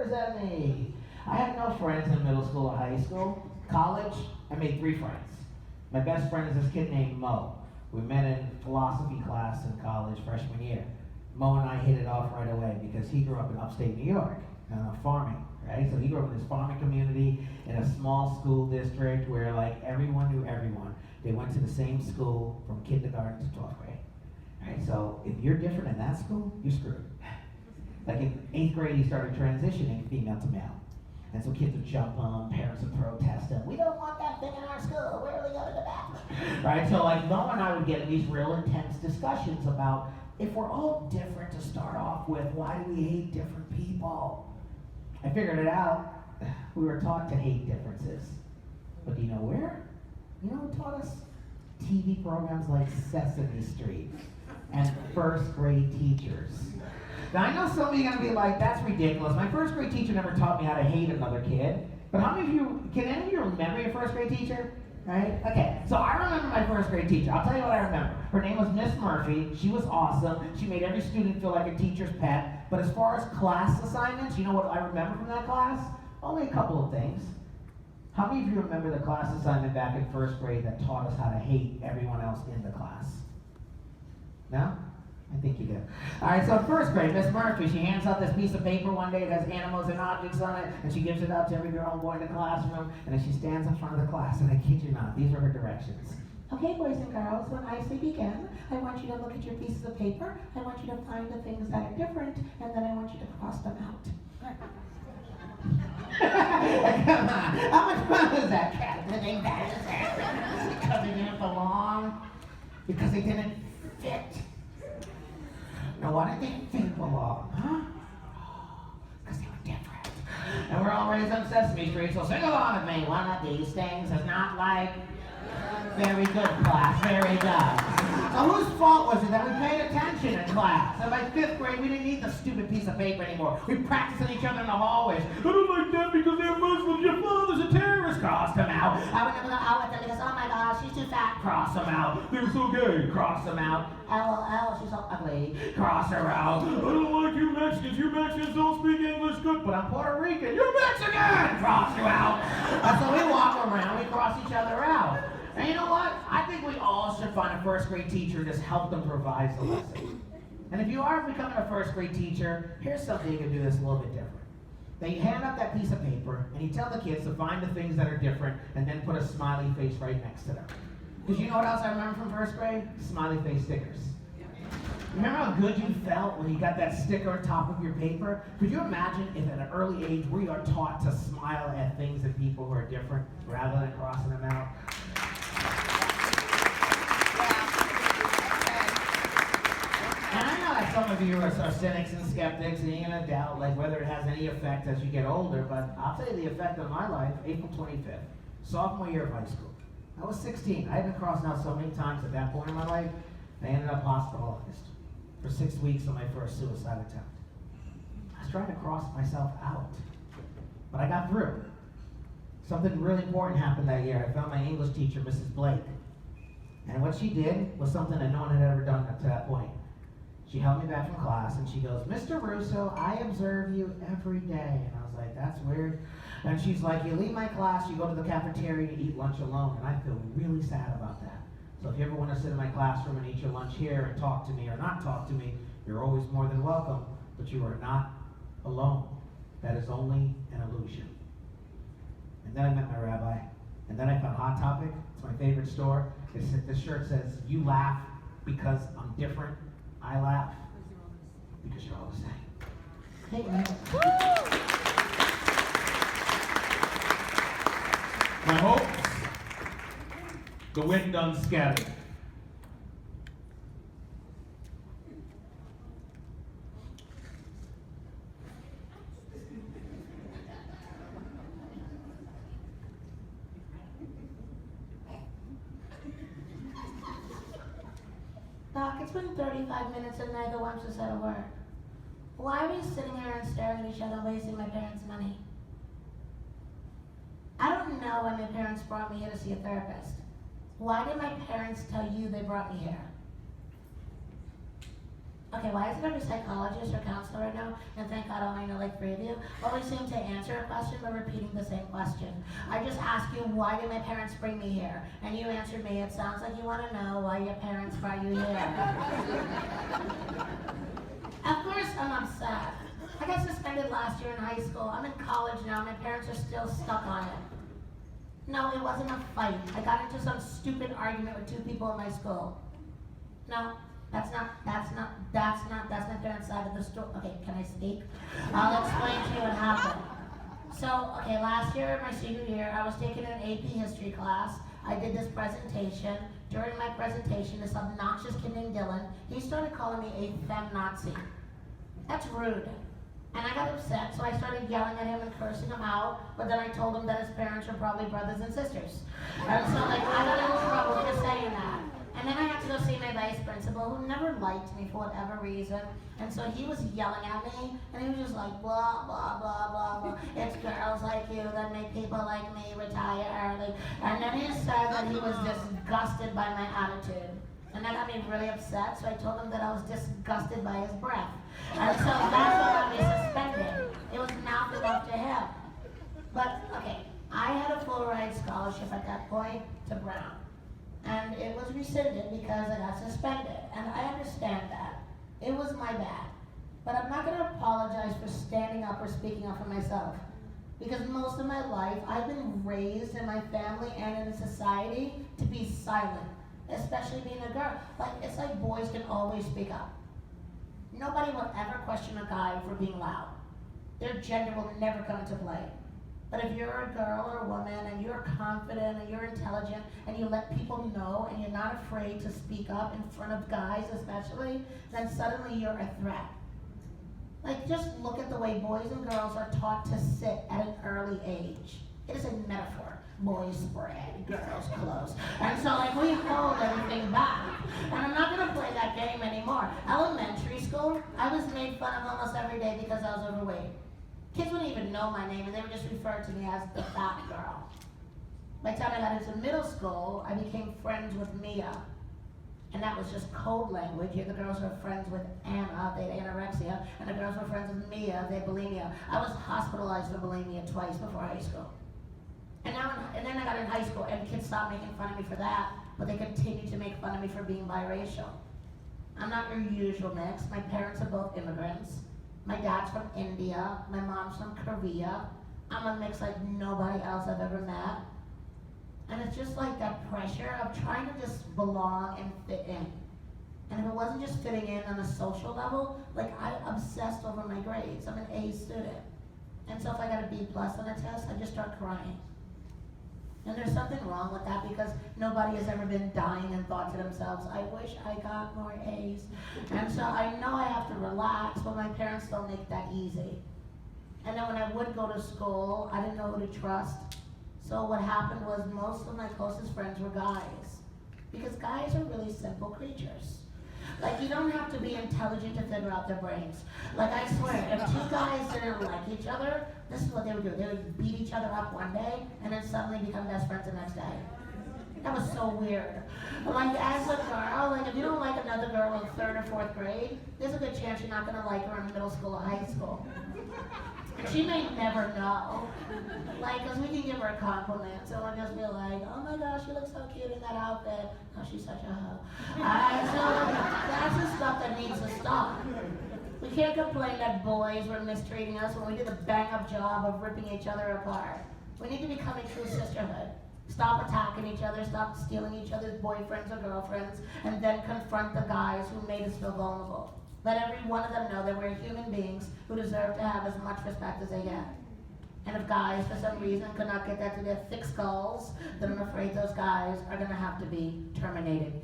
represent me. I had no friends in middle school or high school. College, I made 3 friends. My best friend is this kid named Mo. We met in philosophy class in college freshman year. Mo and I hit it off right away because he grew up in upstate New York, farming, right? So he grew up in this farming community in a small school district where like everyone knew everyone. They went to the same school from kindergarten to 12th grade. Right? So if you're different in that school, you're screwed. Like in 8th grade, he started transitioning female to male. And so kids would jump on, parents would protest them. We don't want that thing in our school. Where are we going to the bathroom? Right? So like Mo and I would get in these real intense discussions about if we're all different to start off with, why do we hate different people? I figured it out. We were taught to hate differences. But do you know where? You know who taught us? TV programs like Sesame Street and first grade teachers. Now I know some of you are going to be like, that's ridiculous. My first grade teacher never taught me how to hate another kid. But how many of you, can any of you remember your first grade teacher? Right? Okay, so I remember my first grade teacher. I'll tell you what I remember. Her name was Miss Murphy. She was awesome. She made every student feel like a teacher's pet. But as far as class assignments, you know what I remember from that class? Only a couple of things. How many of you remember the class assignment back in first grade that taught us how to hate everyone else in the class? No? I think you do. All right, so in first grade, Miss Murphy, she hands out this piece of paper one day that has animals and objects on it, and she gives it out to every girl and boy in the classroom, and then she stands in front of the class, and I kid you not, these are her directions. Okay, boys and girls, when I say begin, I want you to look at your pieces of paper, I want you to find the things that are different, and then I want you to cross them out. Come on, how much fun was that, cat? Did they because they didn't belong? Because they didn't fit? Now, why did they think belong, huh? Because they were different. And we're all raised on Sesame Street, so sing along with me. One of these things is not like... Very good, class, very good. So whose fault was it that we paid attention in class? And by 5th grade, we didn't need the stupid piece of paper anymore. We practiced on each other in the hallways. I don't like them because they're Muslims. Your father's a terrorist. Cross them out. I would never go out with them because, oh my gosh, she's too fat. Cross them out. They're so gay. Cross them out. LOL, she's so ugly. Cross her out. I don't like you Mexicans. You Mexicans don't speak English good, but I'm Puerto Rican. You're Mexican. Cross you out. And so we walk around, we cross each other out. And you know what? I think we all should find a first grade teacher and just help them revise the lesson. And if you are becoming a first grade teacher, here's something you can do that's a little bit different. Then you hand out that piece of paper and you tell the kids to find the things that are different and then put a smiley face right next to them. Because you know what else I remember from first grade? Smiley face stickers. Remember how good you felt when you got that sticker on top of your paper? Could you imagine if at an early age we are taught to smile at things and people who are different rather than crossing them out? And I know that some of you are cynics and skeptics and you're going to doubt like whether it has any effect as you get older, but I'll tell you the effect on my life, April 25th, sophomore year of high school. I was 16. I had been crossed out so many times at that point in my life, I ended up hospitalized for 6 weeks on my first suicide attempt. I was trying to cross myself out, but I got through. Something really important happened that year. I found my English teacher, Mrs. Blake. And what she did was something that no one had ever done up to that point. She held me back from class and she goes, Mr. Russo, I observe you every day. And I was like, that's weird. And she's like, you leave my class, you go to the cafeteria, you eat lunch alone. And I feel really sad about that. So if you ever want to sit in my classroom and eat your lunch here and talk to me or not talk to me, you're always more than welcome. But you are not alone. That is only an illusion. And then I met my rabbi. And then I found Hot Topic. It's my favorite store. This shirt says, you laugh because I'm different. I laugh because you're all the same. Hey, man. My hopes, the wind unscattered. Doc, it's been 35 minutes and neither one has said a word. Why are we sitting here and staring at each other wasting my parents' money? I don't know why my parents brought me here to see a therapist. Why did my parents tell you they brought me here? Okay, why isn't every psychologist or counselor right now, and thank God I only know like 3 of you, always seem to answer a question by repeating the same question? I just asked you, why did my parents bring me here? And you answered me, it sounds like you want to know why your parents brought you here. Of course I'm upset. I got suspended last year in high school. I'm in college now. My parents are still stuck on it. No, it wasn't a fight. I got into some stupid argument with 2 people in my school. No, that's my parents' side of the story. Okay, can I speak? I'll explain to you what happened. So, okay, last year, my senior year, I was taking an AP history class. I did this presentation. During my presentation, this obnoxious kid named Dylan, he started calling me a feminazi. That's rude. And I got upset, so I started yelling at him and cursing him out, but then I told him that his parents are probably brothers and sisters. And so, like, I got in trouble for saying that. And then I had to go see my vice principal, who never liked me for whatever reason. And so he was yelling at me, and he was just like, blah, blah, blah, blah, blah. It's girls like you that make people like me retire early. And then he said that he was disgusted by my attitude. And that got me really upset, so I told him that I was disgusted by his breath. And so that's what got me suspended. It was nothing up to him. But, okay, I had a full ride scholarship at that point to Brown. And it was rescinded because I got suspended. And I understand that. It was my bad. But I'm not going to apologize for standing up or speaking up for myself. Because most of my life, I've been raised in my family and in society to be silent. Especially being a girl. Like, it's like boys can always speak up. Nobody will ever question a guy for being loud. Their gender will never come into play. But if you're a girl or a woman and you're confident and you're intelligent and you let people know and you're not afraid to speak up in front of guys especially, then suddenly you're a threat. Like, just look at the way boys and girls are taught to sit at an early age. It is a metaphor. Boys spread, girls close. And so, like, we hold everything back. And I'm not going to play that game anymore. Elementary school, I was made fun of almost every day because I was overweight. Kids wouldn't even know my name, and they would just refer to me as the fat girl. By the time I got into middle school, I became friends with Mia. And that was just code language. Here the girls were friends with Anna, they had anorexia, and the girls were friends with Mia, they had bulimia. I was hospitalized for bulimia twice before high school. And then I got in high school, and kids stopped making fun of me for that, but they continued to make fun of me for being biracial. I'm not your usual mix. My parents are both immigrants. My dad's from India. My mom's from Korea. I'm a mix like nobody else I've ever met. And it's just like that pressure of trying to just belong and fit in. And if it wasn't just fitting in on a social level, like, I obsessed over my grades. I'm an A student. And so if I got a B+ on a test, I just start crying. And there's something wrong with that because nobody has ever been dying and thought to themselves, I wish I got more A's. And so I know I have to relax, but my parents don't make that easy. And then when I would go to school, I didn't know who to trust. So what happened was most of my closest friends were guys. Because guys are really simple creatures. Like, you don't have to be intelligent to figure out their brains. Like, I swear, if 2 guys didn't like each other, this is what they would do. They would beat each other up one day, and then suddenly become best friends the next day. That was so weird. Like, as a girl, like, if you don't like another girl in 3rd or 4th grade, there's a good chance you're not going to like her in middle school or high school. And she may never know. Like, because we can give her a compliment, so we'll just be like, oh my gosh, you look so cute in that outfit. Oh, she's such a hoe. So that's the stuff that needs to stop. We can't complain that boys were mistreating us when we did a bang-up job of ripping each other apart. We need to become a true sisterhood. Stop attacking each other, stop stealing each other's boyfriends or girlfriends, and then confront the guys who made us feel vulnerable. Let every one of them know that we're human beings who deserve to have as much respect as they get. And if guys, for some reason, could not get that through their thick skulls, then I'm afraid those guys are going to have to be terminated.